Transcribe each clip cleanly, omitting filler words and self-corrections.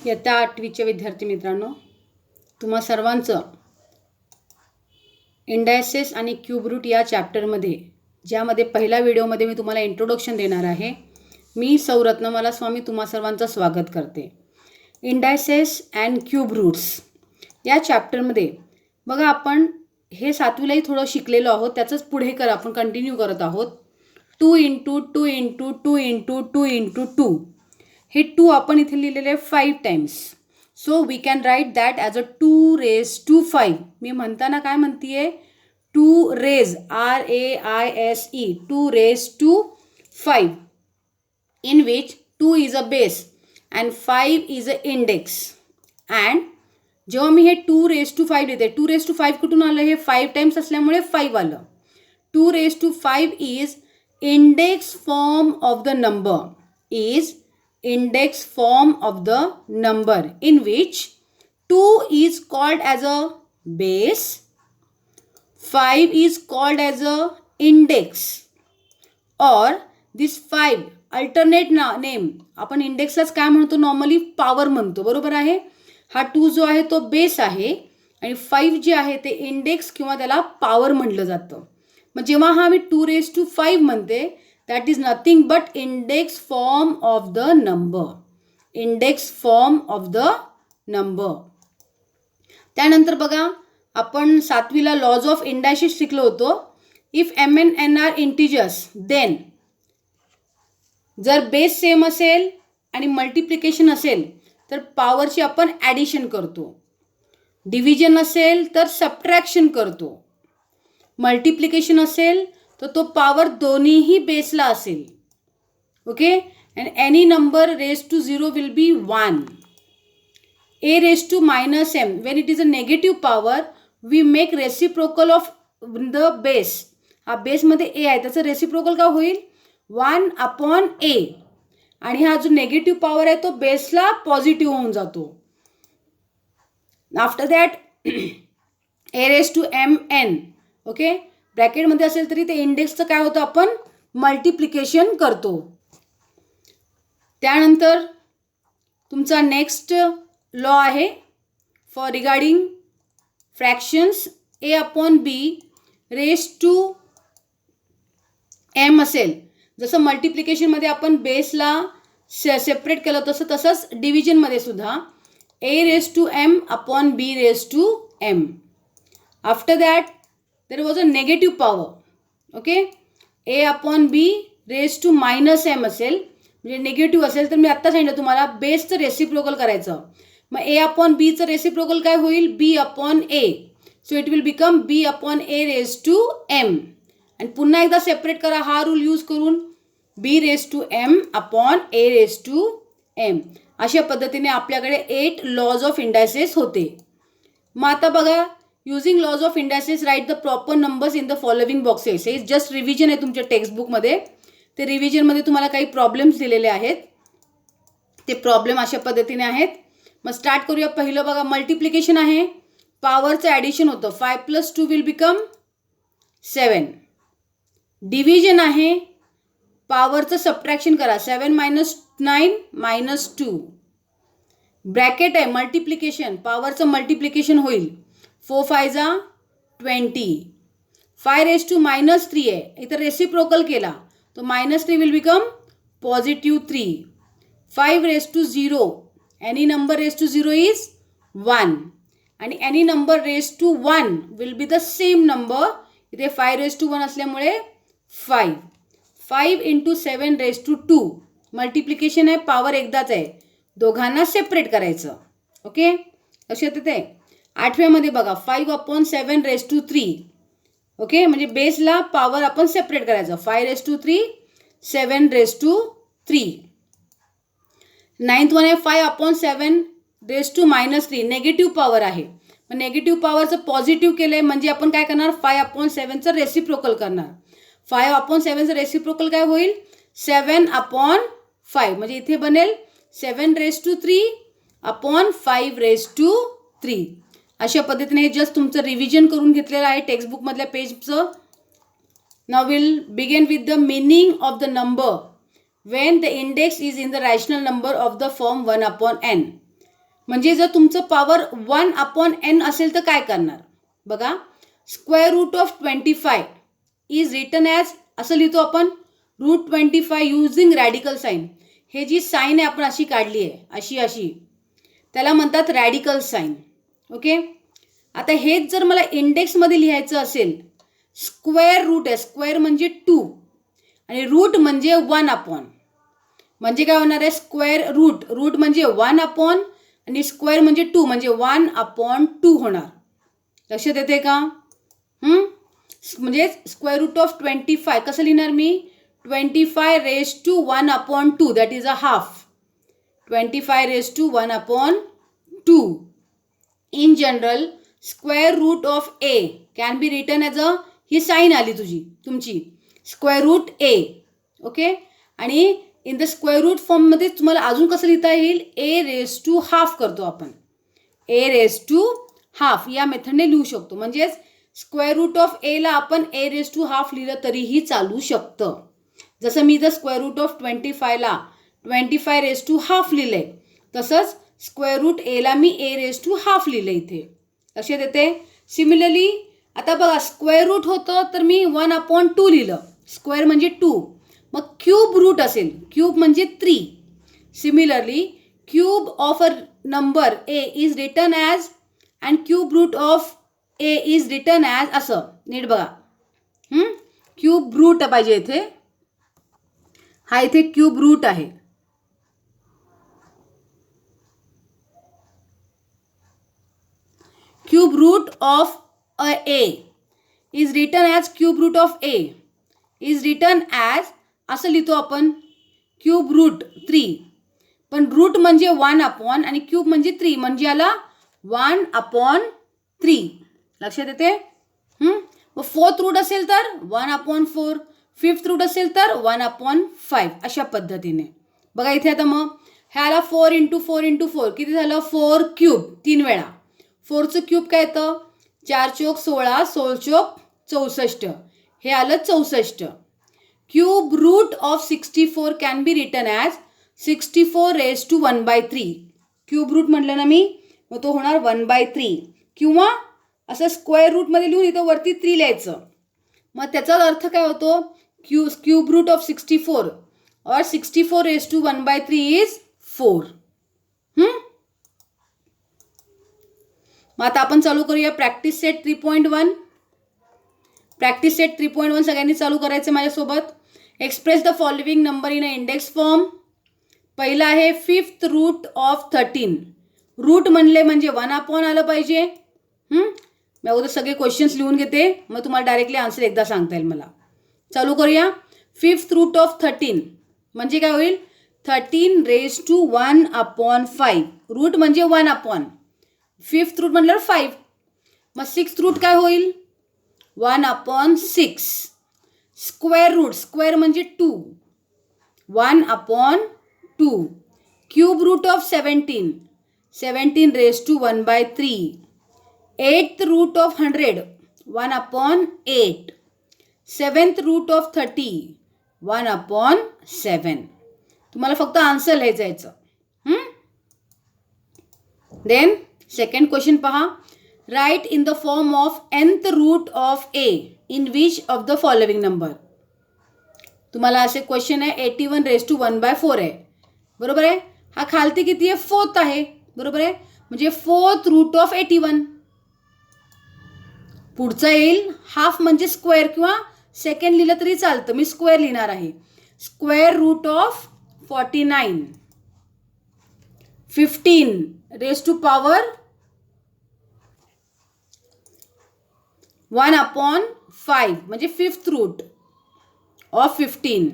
इयत्ता 8वीच्या विद्यार्थी मित्रांनो, तुम्हा सर्वांचं इंडायसेस आणि क्यूब रूट या चॅप्टरमध्ये, ज्यामध्ये पहिल्या व्हिडिओमध्ये मी तुम्हाला इंट्रोडक्शन देणार आहे, मी सौ रत्नमाला स्वामी तुम्हा सर्वांचं स्वागत करते. इंडायसेस अँड क्यूब रूट्स या चॅप्टरमध्ये बघा, आपण हे 7वीलाही थोडं शिकलेलो आहोत, त्याचंच पुढे आपण कंटिन्यू करत आहोत. 2 इंटू 2 इंटू 2 इंटू 2 इंटू 2, हे 2 आपण इथे लिहिलेले 5 times. So we can write that as a 2 raise to 5. मी म्हणताना काय म्हणतीये, 2 raise RAISE 2 raise to 5, in which 2 is a base and 5 is a index. and जेव्हा मी हे 2 रेज टू 5 लिहिते, 2 रेज टू 5 कुठून आलं, हे 5 टाइम्स असल्यामुळे 5 आलं. 2 raise to 5 is index form of the number, is index form of the number, in which 2 is called as a base, 5 is called as a index, or this 5 alternate name आपण इंडेक्सलाच काय म्हणतो, normally power म्हणतो, बरोबर आहे. हा 2 जो आहे तो बेस आहे आणि 5 जे आहे ते इंडेक्स किंवा त्याला पॉवर म्हटलं जातं. मग जेव्हा हा मी 2 रेज टू 5 म्हणते, that is nothing but index form of the number, index form of the number. त्यानंतर बघा, आपण 7वीला लॉज ऑफ इंडायसिस शिकलो होतो. If mn n are integers, then जर बेस सेम असेल आणि मल्टिप्लिकेशन असेल तर पॉवरची आपण ॲडिशन करतो, डिव्हिजन असेल तर सबट्रॅक्शन करतो, मल्टिप्लिकेशन असेल तर तो पॉवर दोन्हीही बेसला असेल. Okay. And any number raise to 0 will be 1. a raise to minus m, when it is a negative power we make reciprocal of the base. हा बेसमध्ये a आहे, त्याचं रेसिप्रोकल का होईल, 1/a. आणि हा जो नेगेटिव्ह पॉवर आहे तो बेसला पॉझिटिव्ह होऊन जातो. After that a raise to mn. Okay. ब्रॅकेटमध्ये असेल तरी ते इंडेक्सचं काय होतं, आपण मल्टिप्लिकेशन करतो. त्यानंतर तुमचा नेक्स्ट लॉ आहे for regarding fractions. a/b raise to m असेल, जसं मल्टिप्लिकेशनमध्ये आपण बेसला सेपरेट केलं तसंच डिव्हिजनमध्ये सुद्धा a raise to m/b raise to m. After that there was a negative power. Okay. a/b raise to minus m असेल, म्हणजे निगेटिव्ह असेल, तर मी आत्ता सांगितलं तुम्हाला बेसचं रेसिप्रोकल करायचं. मग a/bचं रेसिप्रोकल काय होईल, b/a. So it will become b/a raise to m. आणि पुन्हा एकदा सेपरेट करा हा रूल यूज करून, b raise to m/a raise to m. अशा पद्धतीने आपल्याकडे 8 लॉज ऑफ इंडायसेस होते. मग आता बघा, using laws of indices write the proper numbers in the following boxes. हे जस्ट रिव्हिजन आहे तुमच्या टेक्स्टबुकमध्ये. ते रिव्हिजनमध्ये तुम्हाला काही प्रॉब्लेम्स दिलेले आहेत, ते प्रॉब्लेम अशा पद्धतीने आहेत. मग स्टार्ट करूया. पहिलं बघा, मल्टिप्लिकेशन आहे, पॉवरचं ॲडिशन होतं, 5 + 2 विल बिकम 7. डिव्हिजन आहे, पॉवरचं सबट्रॅक्शन करा, 7 - 9 - 2. ब्रॅकेट आहे, मल्टिप्लिकेशन, पॉवरचं मल्टिप्लिकेशन होईल, 4 × 5 = 20. 5 रेज टू -3 आहे, इथं रेसिप्रोकल केला तो -3 will become +3. 5 raise to 0, any number raise to 0 is 1. आणि any number raise to 1 will be the same number. इथे 5 रेज टू 1 असल्यामुळे 5. 5 × 7 रेज टू 2. मल्टिप्लिकेशन आहे, पॉवर एकदाच आहे, दोघांना सेपरेट करायचं. ओके. लक्षात येते. 8व्यामध्ये बघा, 5/7 रेज टू 3. ओके. म्हणजे बेसला पॉवर आपण सेपरेट करायचं, 5 raise to 3, 7 raise to 3. 9th one आहे, 5/7 रेज टू -3. नेगेटिव्ह पॉवर आहे, मग नेगेटिव्ह पॉवरचं पॉझिटिव्ह केलं आहे म्हणजे आपण काय करणार, 5/7चं रेसिप्रोकल करणार. 5/7चं रेसिप्रोकल काय होईल, 7/5. म्हणजे इथे बनेल 7 रेज टू 3/5 रेज टू 3. अशा पद्धतीने हे जस्ट तुमचं रिव्हिजन करून घेतलेलं आहे टेक्स्टबुकमधल्या पेजचं. नाव will begin with the meaning of the number when the index is in the rational number of the form 1/n. म्हणजे जर तुमचं पॉवर 1/n असेल तर काय करणार बघा. Square root of 25 is written as, असं लिहितो आपण √25 युझिंग रॅडिकल साईन. हे जी साईन आहे आपण अशी काढली आहे, अशी अशी, त्याला म्हणतात रॅडिकल साईन. ओके. आता हेच जर मला इंडेक्समध्ये लिहायचं असेल, स्क्वेअर रूट आहे, स्क्वेअर म्हणजे 2 आणि रूट म्हणजे 1/, म्हणजे काय होणार आहे, स्क्वेअर रूट, रूट म्हणजे 1/, आणि स्क्वेअर म्हणजे 2 म्हणजे 1/2 होणार. लक्षात येते का? म्हणजे स्क्वेअर रूट ऑफ 25 कसं लिहिणार मी, 25 raised to 1/2, that is a half. 25 raised to 1/2. In general square root of A can be written as a, ही साईन आली तुमची स्क्वेअर रूट ए. ओके. आणि इन द स्क्वेअर रूट फॉर्ममध्ये तुम्हाला अजून कसं लिहिता येईल, a⁻½ करतो आपण, a⁻½ या मेथडने लिहू शकतो. म्हणजेच स्क्वेअर रूट ऑफ एला आपण a⁻½ लिहिलं तरीही चालू शकतं. जसं मी इथं स्क्वेअर रूट ऑफ 25ला 25 लिहिलं आहे, तसंच स्क्वेअर रूट एला मी a⁻½ लिहिलं इथे. लक्षात येते. सिमिलरली आता बघा, स्क्वेअर रूट होतं तर मी 1/2 लिहिलं, स्क्वेअर म्हणजे 2. मग क्यूब रूट असेल, क्यूब म्हणजे 3. Similarly cube of a number a is written as, and cube root of a is written as, असं नीट बघा. क्यूब रूट पाहिजे इथे, हा इथे क्यूब रूट आहे. Cube root of a is written as, cube root of a is written as, असं लिहितो आपण क्यूब रूट 3. पण रूट म्हणजे 1/, आणि क्यूब म्हणजे 3, म्हणजे याला 1/3. लक्षात येते. मग फोर्थ रूट असेल तर 1/4, फिफ्थ रूट असेल तर 1/5, अशा पद्धतीने बघा. इथे आता मग ह्याला 4 × 4 × 4 किती झालं, 4 क्यूब, 3 वेळा. 4चं क्यूब काय येतं, 4 चोक 16, 16 चोक 64, हे आलं 64. Cube root of 64 can be written as 64 raised to 1/3. Cube root म्हटलं ना मी, मग तो होणार 1/3. किंवा असं स्क्वेअर रूटमध्ये लिहून इथं वरती 3 लिहायचं. मग त्याचा अर्थ काय होतो, क्यूब रूट ऑफ 64 और 64 raised to 1/3 इज 4. मग आता आपण चालू करूया प्रॅक्टिस सेट 3.1. प्रॅक्टिस सेट 3.1 सगळ्यांनी चालू करायचं माझ्यासोबत. Express the following number in a index form. पहिला आहे 5th रूट ऑफ 13. रूट म्हणले म्हणजे 1/, आलं पाहिजे. मी अगोदर सगळे क्वेश्चन्स लिहून घेते, मग तुम्हाला डायरेक्टली आन्सर एकदा सांगता येईल मला. चालू करूया. 5th रूट ऑफ 13 म्हणजे काय होईल, 13 raised to 1/5. रूट म्हणजे 1/, 5th रूट म्हटल्यावर 5. मग 6th रूट काय होईल, 1/6. स्क्वेअर रूट, स्क्वेअर म्हणजे 2, 1/2. Cube root of 17, 17 raised to 1/3. 8th root of 100, 1/8. 7th root of 30, 1/7. तुम्हाला फक्त आन्सर लिहायचं. देन सेकंड क्वेश्चन पहा. Right in the form of nth root of a in which of the following number. तुम्हाला असे question आहे, 81 raised to 1/4 आहे, बरोबर आहे. हा खालती किती आहे, 4th आहे, बरोबर आहे. म्हणजे 4th रूट ऑफ 81. पुढचा येईल हाफ म्हणजे स्क्वेअर, किंवा सेकंड लिहिलं तरी चालतं, मी स्क्वेअर लिहिणार आहे. Square root of 49. 15 raised to power 1/5 म्हणजे 5th root of 15.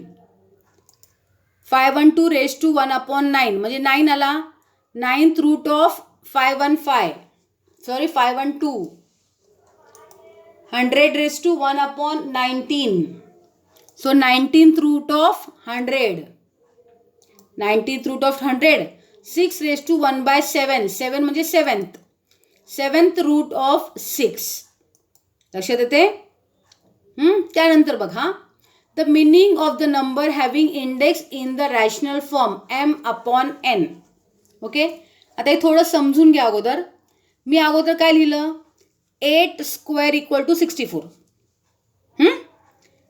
5/2 raised to 1/9 म्हणजे 9 आला. 9th root of 5/5, sorry 5/2. 100 raised to 1/19. So 19th root of 100. 19th root of 100. 6 raised to 1/7. 7 म्हणजे 7th. 7th root of 6. लक्षात येते. त्यानंतर बघा, the meaning of the number having index in the rational form m/n. Okay. आता हे थोडं समजून घ्या अगोदर. मी अगोदर काय लिहिलं, 8 स्क्वेअर इक्वल टू 64.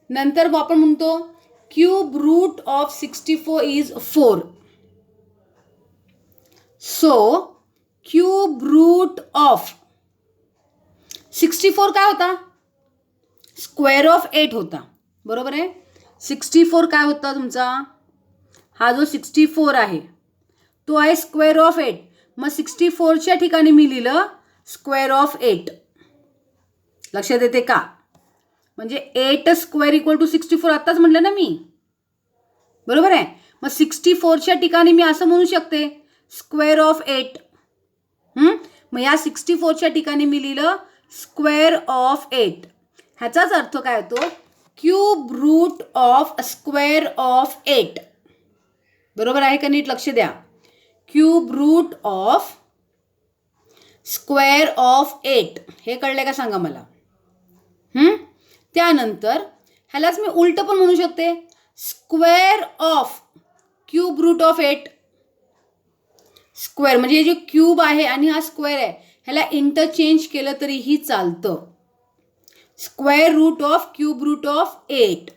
नंतर आपण म्हणतो cube root of 64 is 4. So cube root of 64 काय होता, स्क्वेअर ऑफ 8 होता, बरोबर आहे. 64 काय होता तुमचा, हा जो 64 आहे तो आहे स्क्वेअर ऑफ 8. मग 64च्या ठिकाणी मी लिहिलं स्क्वेअर ऑफ 8. लक्षात येते का, म्हणजे 8 स्क्वेअर इक्वल टू 64 आत्ताच म्हटलं ना मी, बरोबर आहे. मग 64च्या ठिकाणी मी असं म्हणू शकते स्क्वेअर ऑफ 8. मग या 64च्या ठिकाणी मी लिहिलं स्क्वेअर ऑफ 8. ह्याचाच अर्थ काय होतो, cube root of square of 8. बरोबर आहे का, नीट लक्ष द्या. Cube root of square of 8 हे कळले का सांगा मला. त्यानंतर ह्यालाच मी उलट पण म्हणू शकते, square of cube root of 8. Square म्हणजे जे क्यूब आहे आणि हा स्क्वेअर आहे ह्याला इंटरचेंज केलं तरीही चालतं. Square root of cube root of 8.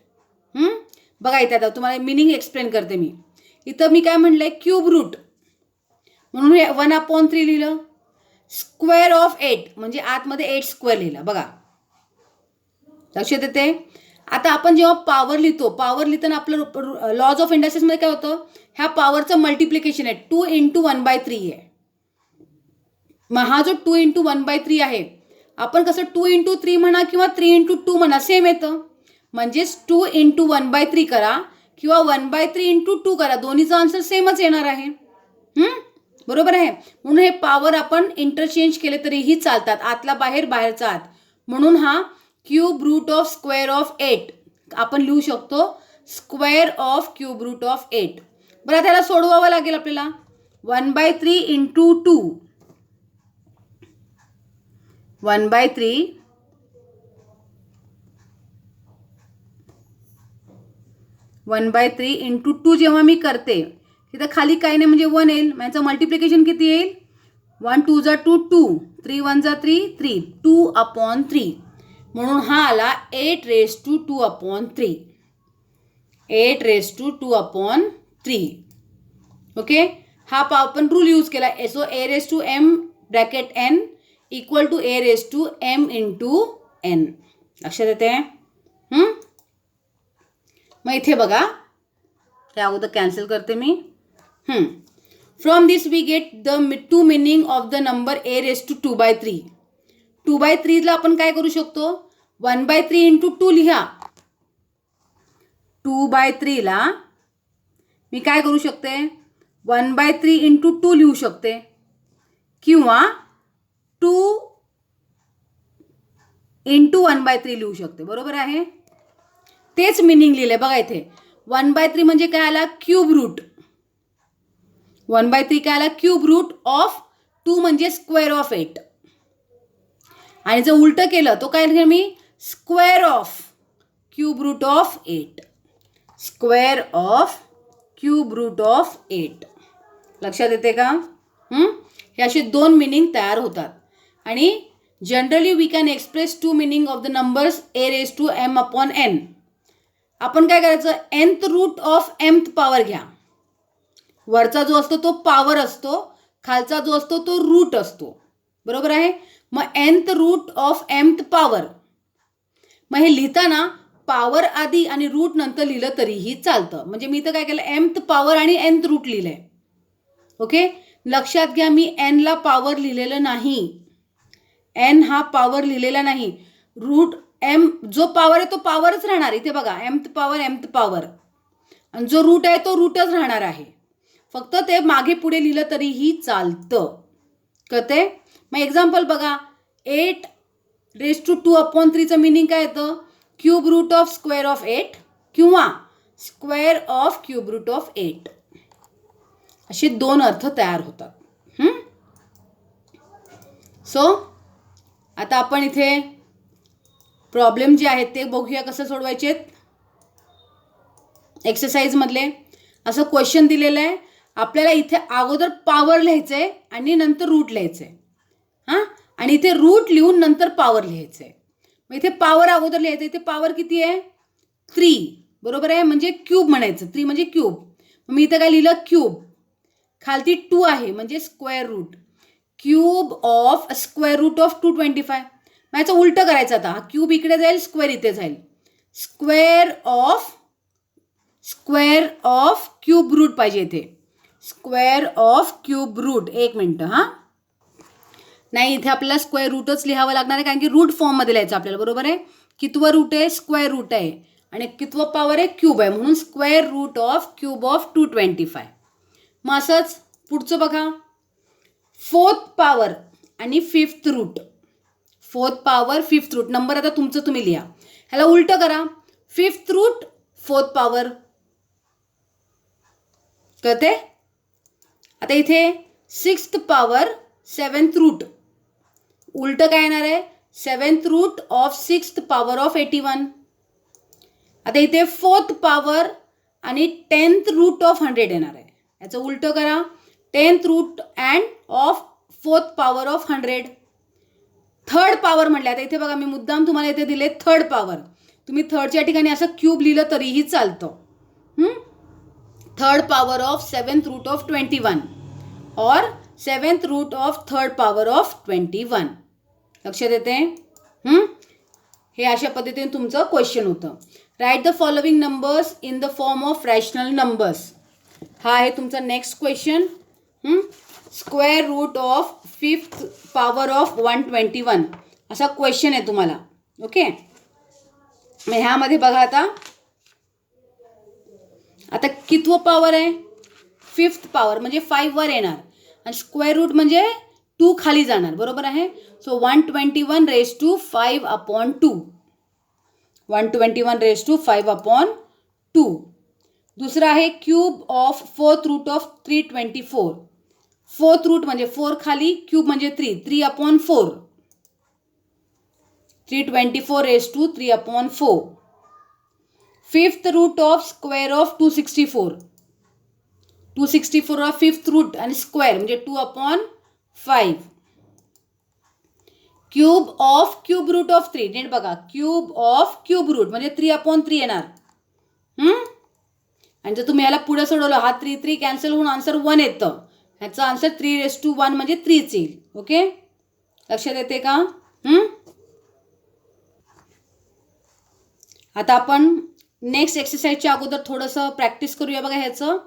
बघा इथे आता तुम्हाला मिनिंग एक्सप्लेन करते मी. इथं मी काय म्हणलंय, क्यूब रूट म्हणून हे 1/3 लिहिलं. स्क्वेअर ऑफ 8 म्हणजे आतमध्ये 8 स्क्वेअर लिहिलं. बघा लक्षात येते. आता आपण जेव्हा पॉवर लिहितो, पॉवर लिहिताना आपलं लॉज ऑफ इंडस्ट्रीजमध्ये काय होतं, ह्या पॉवरचं मल्टिप्लिकेशन आहे, 2 × 1/3 आहे. मग हा जो 2 × 1/3 आहे, आपण कसं 2 × 3 म्हणा किंवा 3 × 2 म्हणा सेम येतं. म्हणजेच 2 × 1/3 करा किंवा 1/3 × 2 करा, दोन्हीचा आन्सर सेमच येणार आहे. बरोबर आहे. म्हणून हे पॉवर आपण इंटरचेंज केले तरीही चालतात, आतला बाहेर बाहेरचा आत. म्हणून हा cube root of square of 8 आपण लिहू शकतो square of cube root of 8. बरं त्याला सोडवावं लागेल आपल्याला. 1/3 × 2 1/3 1/3 × 2 जेव्हा मी करते तिथं खाली काही नाही म्हणजे 1 येईल. माझं मल्टिप्लिकेशन किती येईल, 1 2 = 2 2 3 1 = 3 3 2/3. म्हणून हा आला 8^2/3. 8^2/3. ओके. हा आपण रूल यूज केला. So a⁻m bracket n equal to a⁻m × n. लक्षात येते. मग इथे बघा त्या अगोदर कॅन्सल करते मी. From this we get the two meaning of the number a⁻2/3. 2/3 ला आपण काय करू शकतो, 1/3 × 2 लिहा. 2/3 ला मी काय करू शकते, 1/3 × 2 लिहू शकते किंवा 2 × 1/3 लिहू शकते. बरोबर आहे. तेच मिनिंग लिहिले बघा इथे. 1/3 म्हणजे काय आला, क्यूब रूट. 1/3 काय आला, क्यूब रूट ऑफ 2 म्हणजे स्क्वेअर ऑफ 8. आणि जर उलट केलं तो काय लिहिलं मी, square of cube root of 8. Square of cube root of 8. लक्षात येते का. हे असे दोन मिनिंग तयार होतात. आणि generally we can express two meaning of the numbers a⁻m/n. आपण काय करायचं, nth root of mth power घ्या. वरचा जो असतो तो पॉवर असतो, खालचा जो असतो तो रूट असतो. बरोबर आहे. मग nth root of mth power. मग हे लिहिताना पॉवर आधी आणि रूट नंतर लिहिलं तरीही चालतं. म्हणजे मी तर काय केलं, mth पॉवर आणि nth रूट लिहिलंय. ओके. लक्षात घ्या मी n ला पॉवर लिहिलेलं नाही. n हा पॉवर लिहिलेला नाही. रूट m जो पॉवर आहे तो पॉवरच राहणार. इथे बघा mth पॉवर आणि जो रूट आहे तो रूटच राहणार आहे. फक्त ते मागे पुढे लिहिलं तरीही चालतं. कळते. मग एक्झाम्पल बघा, 8^2/3चं मिनिंग काय येतं, cube root of square of 8 किंवा square of cube root of 8. असे दोन अर्थ तयार होतात. सो आता आपण इथे प्रॉब्लेम जे आहेत ते बघूया कसं सोडवायचे. एक्सरसाइज मधले असं क्वेश्चन दिलेलं आहे आपल्याला इथे अगोदर पॉवर लिहायचं आहे आणि नंतर रूट लिहायचं आहे. हां, आणि इथे रूट लिहून नंतर पॉवर लिहायचं आहे. मग इथे पॉवर अगोदर लिहायचं. इथे पॉवर किती आहे? 3. बरोबर आहे, म्हणजे क्यूब म्हणायचं. 3 म्हणजे क्यूब. मग मी इथं काय लिहिलं? क्यूब. खालती 2 आहे म्हणजे square root. Cube of square root of 225. मग याचं उलटं करायचं आता. हा क्यूब इकडे जाईल, स्क्वेअर इथे जाईल. स्क्वेअर ऑफ क्यूब रूट पाहिजे इथे. Square of cube root. एक मिनटं हां. नाही, इथे आपल्याला स्क्वेअर रूटच लिहावं लागणार आहे, कारण की रूट फॉर्ममध्ये लिहायचं आपल्याला. बरोबर आहे. कितवं रूट आहे? स्क्वेअर रूट आहे. आणि कितवं पॉवर आहे? क्यूब आहे. म्हणून square root of cube of 225. मग असंच पुढचं बघा. 4th पॉवर आणि 5th route. 4th power 5th route. Number आता तुमचं तुम्ही लिहा. ह्याला उलटं करा. 5th route 4th power. कळते? आता इथे 6th पॉवर 7th रूट. उलटं काय येणार आहे? 7th root of 6th power of 81. आता इथे 4th पॉवर आणि 10th रूट ऑफ 100 येणार आहे. याचं उलटं करा. 10th root and of 4th power of 100. Third power म्हटलं. आता इथे बघा, मी मुद्दाम तुम्हाला इथे दिले थर्ड पॉवर. तुम्ही थर्डच्या ठिकाणी असं क्यूब लिहिलं तरीही चालतं. Third power of 7th root of 21 और 7th root of third power of 21. लक्षात येते? हे अशा पद्धतीने तुमचं क्वेश्चन होतं. Right the following numbers in the form of rational numbers. हा आहे तुमचा next question. Square root of 5th power of 121 असा क्वेश्चन आहे तुम्हाला. ओके, मग ह्यामध्ये बघा आता कितवं पॉवर आहे? 5th पॉवर म्हणजे 5 वर येणार आणि स्क्वेअर रूट म्हणजे 2 खाली जाणार. बरोबर आहे. So 121 raise to 5/2. 121 raise to 5/2. दुसरा आहे cube of 4th root of 324. 4th root म्हणजे 4 खाली, क्यूब म्हणजे 3. 3/4. 324 raise to 3/4. 5th root of square of 264. 264 of 5th root आणि स्क्वेअर म्हणजे 2/5. Cube of cube root of 3. नीट बघा. क्यूब ऑफ क्यूब रूट म्हणजे 3/3 येणार. आणि जर तुम्ही याला पुढे सोडवलं, हा 3 कॅन्सल होऊन आन्सर 1 येतं. ह्याचा आन्सर 3/1 म्हणजे 3 येईल. ओके, लक्षात येते का? आता आपण नेक्स्ट एक्सरसाइजच्या अगोदर थोडंसं प्रॅक्टिस करूया. बघा ह्याचं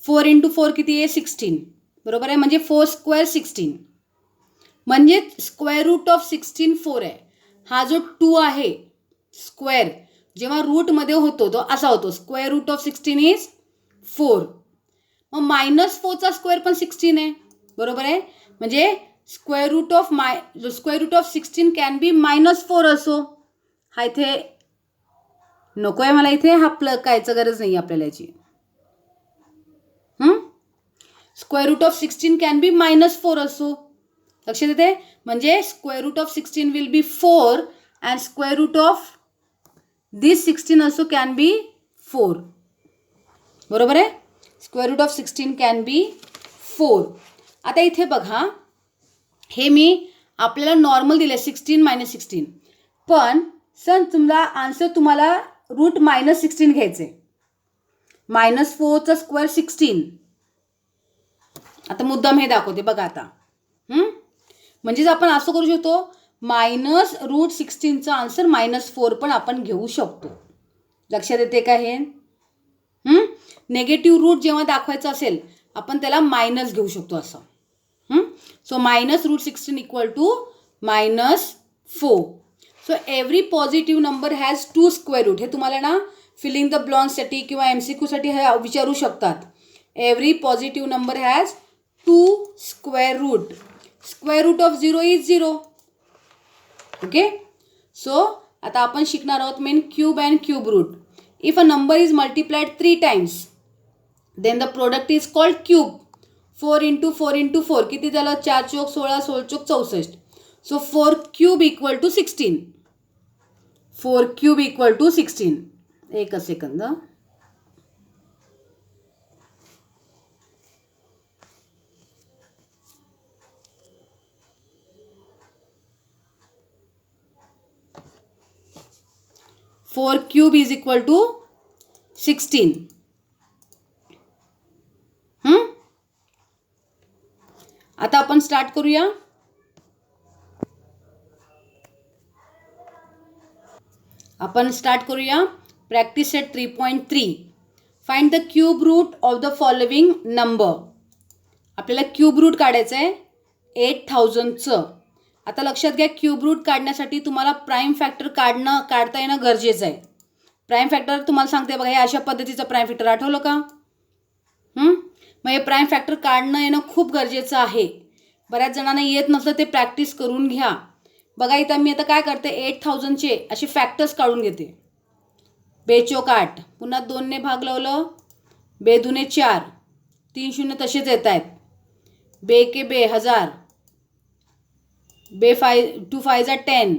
4 × 4 किती आहे? 16. बरोबर आहे, म्हणजे 4 स्क्वेअर 16. म्हणजे स्क्वेअर रूट ऑफ 16 4 आहे. हा जो 2 आहे स्क्वेअर जेव्हा रूटमध्ये होतो तो असा होतो. Square root of 16 is 4. मग -4चा स्क्वेअर पण 16 आहे. बरोबर आहे, म्हणजे square root of 16 can be -4 असो. हा इथे नको आहे मला. इथे हा प्लग कायचं गरज नाही आपल्याला याची. Square root of 16 can be -4 असो. लक्षात येते? म्हणजे square root of 16 will be 4 and square root of this 16 also can be 4. बरोबर आहे. Square root of 16 can be 4. आता इथे बघा, हे मी आपल्याला नॉर्मल दिले 16 - 16. पण सर तुमचा आन्सर तुम्हाला रूट -16 घ्यायचे. -4चा स्क्वेअर 16. आता मुद्दाम हे दाखवते बघा आता. म्हणजेच आपण असं करू शकतो, -√16चा आन्सर -4 पण आपण घेऊ शकतो. लक्षात येते का हे? नेगेटिव्ह रूट जेव्हा दाखवायचं असेल आपण त्याला मायनस घेऊ शकतो असं. So -√16 equal to -4. So every positive number has 2 square root. हे तुम्हाला ना फिलिंग द ब्लॉन्कसाठी किंवा MCQसाठी हे विचारू शकतात. Every positive number has 2 square root. Square root of 0 is 0. Okay, so आता आपण शिकणार आहोत main cube and cube root. If a number is multiplied 3 times then the product is called cube. 4 × 4 × 4 किती झालं? 4 चौक 16, 16 चौक 64. So 4 cube equal to 16. 4 cube equal to 16. एकच सेकंद. 4 क्यूब इज इक्वल टू 16. आता आपण स्टार्ट करूया. Practice set 3.3. Find the cube root of the following number. आपल्याला क्यूब रूट काढायचं आहे 8000चं. आता लक्षात घ्या, क्यूब रूट काढण्यासाठी तुम्हाला प्राईम फॅक्टर काढता येणं गरजेचं आहे. प्राईम फॅक्टर तुम्हाला सांगते बघा, हे अशा पद्धतीचं प्राईम फॅक्टर आठवलं का? मग हे प्राईम फॅक्टर काढणं येणं खूप गरजेचं आहे. बऱ्याच जणांना येत नसलं ते प्रॅक्टिस करून घ्या. बघा इथं मी आता काय करते, 8000चे असे फॅक्टर्स काढून घेते. बेचोक 8, पुन्हा 2ने भाग लावलं, बे दुने 4, 3 शून्य तसेच येत आहेत. बे के बे 1000, बे 2 5 10.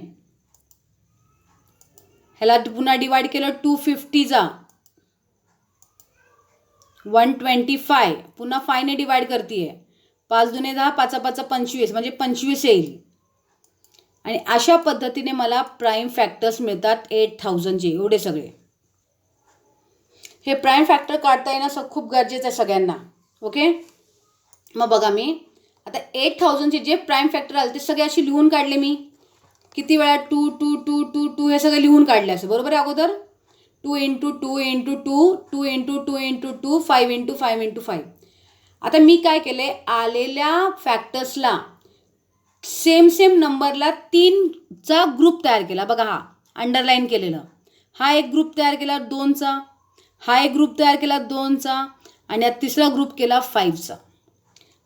ह्याला पुन्हा डिवाइड केलं 250 125. पुन्हा 5ने डिवाइड करते, 5 दुने 10, 5 5 25, म्हणजे 25 येईल. आणि अशा पद्धतीने मला प्राईम फॅक्टर्स मिळतात 8000चे. एवढे सगळे हे प्राईम फॅक्टर काढता येणं खूप गरजेचं आहे सगळ्यांना. ओके, मग बघा मी आता 8000चे जे प्राईम फॅक्टर आले ते सगळे असे लिहून काढले. मी किती वेळा 2 2 2 2 2 हे सगळे लिहून काढले असं, बरोबर आहे. अगोदर 2 × 2 × 2 2 × 2 × 2 5 × 5 × 5. आता मी काय केले, आलेल्या फॅक्टर्सला सेम नंबरला 3चा ग्रुप तयार केला. बघा हा अंडरलाईन केलेलं, हा एक ग्रुप तयार केला 2चा, हा एक ग्रुप तयार केला 2चा, आणि हा तिसरा ग्रुप केला 5चा.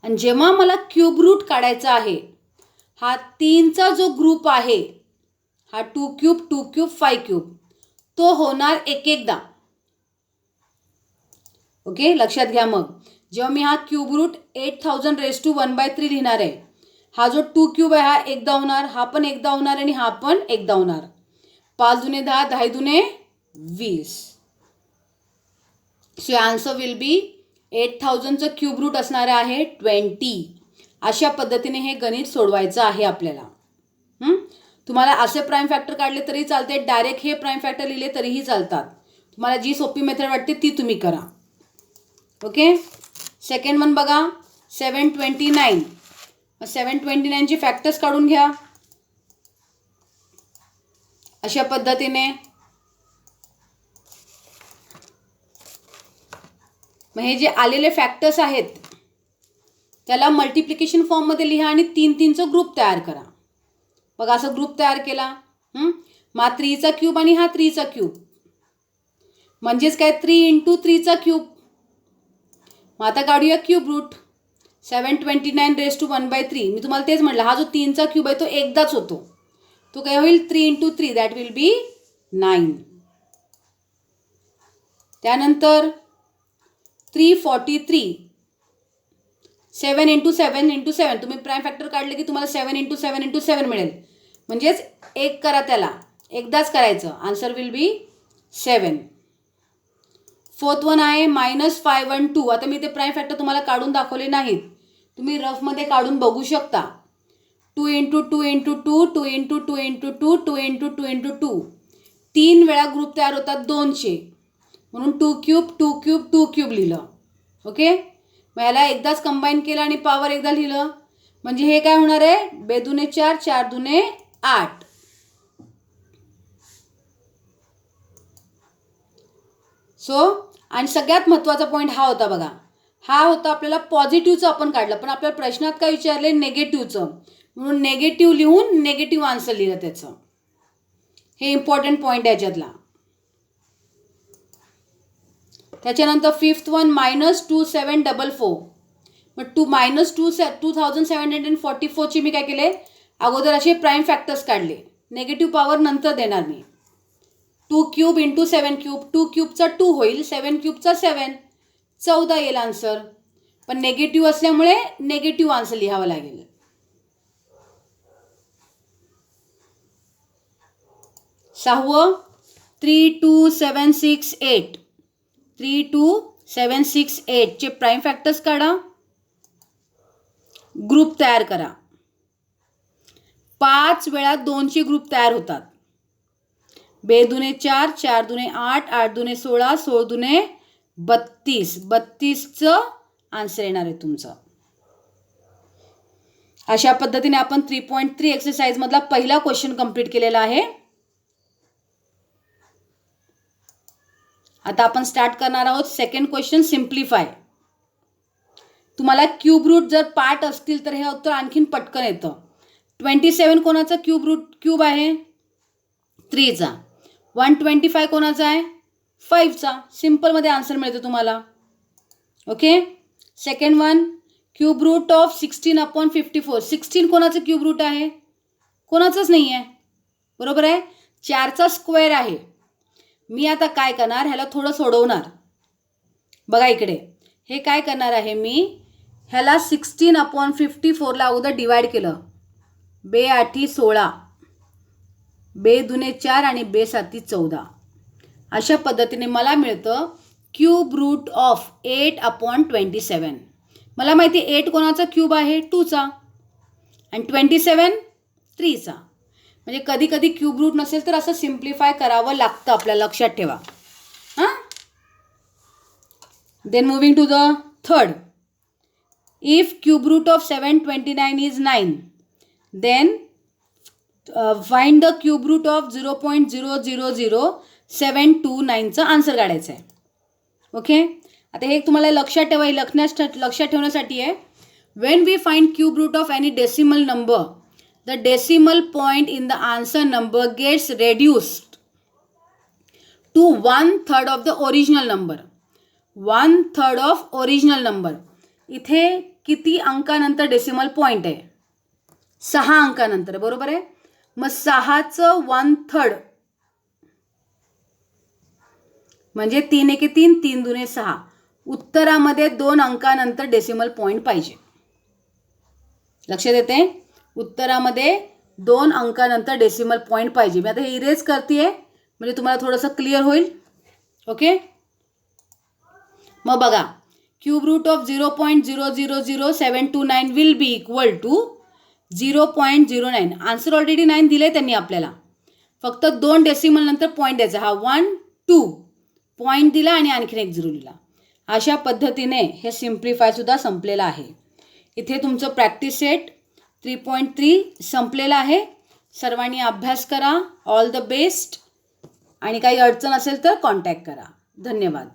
आणि जेव्हा मला क्यूब रूट काढायचा आहे, हा 3चा जो ग्रुप आहे, हा 2 क्यूब 2 क्यूब 5 क्यूब, तो होणार एक एकदा. ओके, लक्षात घ्या. मग जेव्हा मी हा क्यूब रूट 8000⁻⁴ लिहिणार आहे, हा जो 2 क्यूब आहे हा एकदा होणार, हा पण एकदा होणार, आणि हा पण एकदा होणार. 5 दुने 10, 10 दुने 20. सो आन्सर विल बी 8000चं क्यूब रूट असणार आहे 20. अशा पद्धतीने हे गणित सोडवायचं आहे आपल्याला. तुम्हाला असे प्राईम फॅक्टर काढले तरी चालते, डायरेक्ट हे प्राईम फॅक्टर लिहिले तरीही चालतात. तुम्हाला जी सोपी मेथड वाटते ती तुम्ही करा. ओके, सेकंड वन बघा, 729. 729चे फॅक्टर्स काढून घ्या अशा पद्धतीने. मग हे जे आलेले फॅक्टर्स आहेत त्याला मल्टिप्लिकेशन फॉर्ममध्ये लिहा आणि 3चा ग्रुप तयार करा. बघा असं ग्रुप तयार केला. मग 3चा क्यूब आणि हा 3चा क्यूब, म्हणजेच काय 3 × 3चा क्यूब. मग आता काढूया क्यूब रूट 729⁻⁴. मी तुम्हाला तेच म्हटलं, हा जो 3चा क्यूब आहे तो एकदाच होतो. तो काय होईल 3 × 3, दॅट विल बी 9. त्यानंतर 343. 7 × 7 × 7. तुम्ही प्राईम फॅक्टर काढले की तुम्हाला 7 × 7 × 7 मिळेल. म्हणजेच एक करा, त्याला एकदाच करायचं. Answer will B 7. Fourth one आहे -512. आता मी ते प्राईम फॅक्टर तुम्हाला काढून दाखवले नाहीत, तुम्ही रफमध्ये काढून बघू शकता. 2 × 2 × 2 2 × 2 × 2 2 × 2 × 2. 3 वेळा ग्रुप तयार होतात 2चे, म्हणून 2 क्यूब 2 क्यूब 2 क्यूब लिहिलं. ओके, मग याला एकदाच कंबाईन केलं आणि पॉवर एकदा लिहिलं. म्हणजे हे काय होणार आहे, 2 दुने 4 4 दुने 8. आणि सगळ्यात महत्त्वाचा पॉईंट हा होता बघा, हा होता आपल्याला पॉझिटिव्हचं आपण काढलं, पण आपल्या प्रश्नात काय विचारले, नेगेटिव्हचं. म्हणून नेगेटिव्ह लिहून नेगेटिव्ह आन्सर लिहिलं त्याचं. हे इम्पॉर्टंट पॉईंट आहे याच्यातला. त्याच्यानंतर फिफ्थ वन -2744. मग -2744ची मी काय केले, अगोदर असे प्राईम फॅक्टर्स काढले. नेगेटिव्ह पॉवर नंतर देणार मी. 2 क्यूब × 7 क्यूब, 2 क्यूबचा 2 होईल, 7 क्यूबचा 7, 14 येईल आन्सर. पण नेगेटिव्ह असल्यामुळे नेगेटिव्ह आन्सर लिहावं लागेल. सहावं 32768. 32768चे प्राईम फॅक्टर्स काढा, ग्रुप तयार करा. 5 वेळा 2चे ग्रुप तयार होतात. बे दुने 4, 4 दुने 8, 8 दुने 16, 16 दुने 32, 32चं आन्सर येणार आहे तुमचं. अशा पद्धतीने आपण 3.3 एक्सरसाइज मधला पहिला क्वेश्चन कंप्लीट केलेला आहे. आता आपण स्टार्ट करणार आहोत सेकंड क्वेश्चन, सिम्प्लिफाय. तुम्हाला क्यूब रूट जर पार्ट असतील तर हे उत्तर आणखीन पटकन येतं. 27 कोणाचा क्यूब आहे? 3चा. 125 कोणाचा आहे? 5चा. सिम्पलमध्ये आन्सर मिळतो तुम्हाला. Okay. Second one, cube root of 16/54. 16 कोणाचं क्यूब रूट आहे? कोणाचंच नाही आहे. बरोबर आहे. 4चा स्क्वेअर आहे. मी आता काय करणार, ह्याला थोडं सोडवणार. बघा इकडे, हे काय करणार आहे मी, ह्याला 16/54ला अगोदर डिवाइड केलं. बे 8 16, बे दुने 4 आणि बे 7 14. अशा पद्धतीने मला मिळतं क्यूब रूट ऑफ 8/27. मला माहिती 8 कोणाचा क्यूब आहे? 2चा. आणि 27 3चा. म्हणजे कधी कधी क्यूब रूट नसेल तर असं सिम्प्लिफाय करावं लागतं आपल्याला, लक्षात ठेवा. हां. Then moving to the third. If cube root of 729 is 9, then find the cube root of 0.000729चं आन्सर काढायचं आहे. ओके. आता हे तुम्हाला लक्षात ठेवण्यासाठी आहे. When we find cube root of any decimal number, the decimal point in the answer number gets reduced to 1/3 of the original number. 1/3 of original number. इथे किती अंकानंतर डेसिमल पॉइंट आहे? 6 अंकानंतर. बरोबर आहे. मग 6चं 1/3 म्हणजे 3 1 3, 3 2 6. उत्तरामध्ये 2 अंकानंतर डेसिमल पॉइंट पाहिजे. लक्षात येते? उत्तरामध्ये 2 अंकानंतर डेसिमल पॉइंट पाहिजे. मी आता हे इरेज करते म्हणजे तुम्हाला थोडंसं क्लिअर होईल. ओके. मग बघा, cube root of 0.000729 will be equal to 0.09. Answer already 9 दिले त्यांनी आपल्याला. फक्त 2 डेसिमल नंतर पॉईंट द्यायचा. हा 1 2 पॉईंट दिला आणि आणखीन एक 0 दिला. अशा पद्धतीने हे सिम्प्लिफायसुद्धा संपलेलं आहे. इथे तुमचं प्रॅक्टिस सेट 3.3 संपलेला आहे. सर्वांनी अभ्यास करा. All the best. आणि काही अडचण असेल तर कॉन्टॅक्ट करा. धन्यवाद.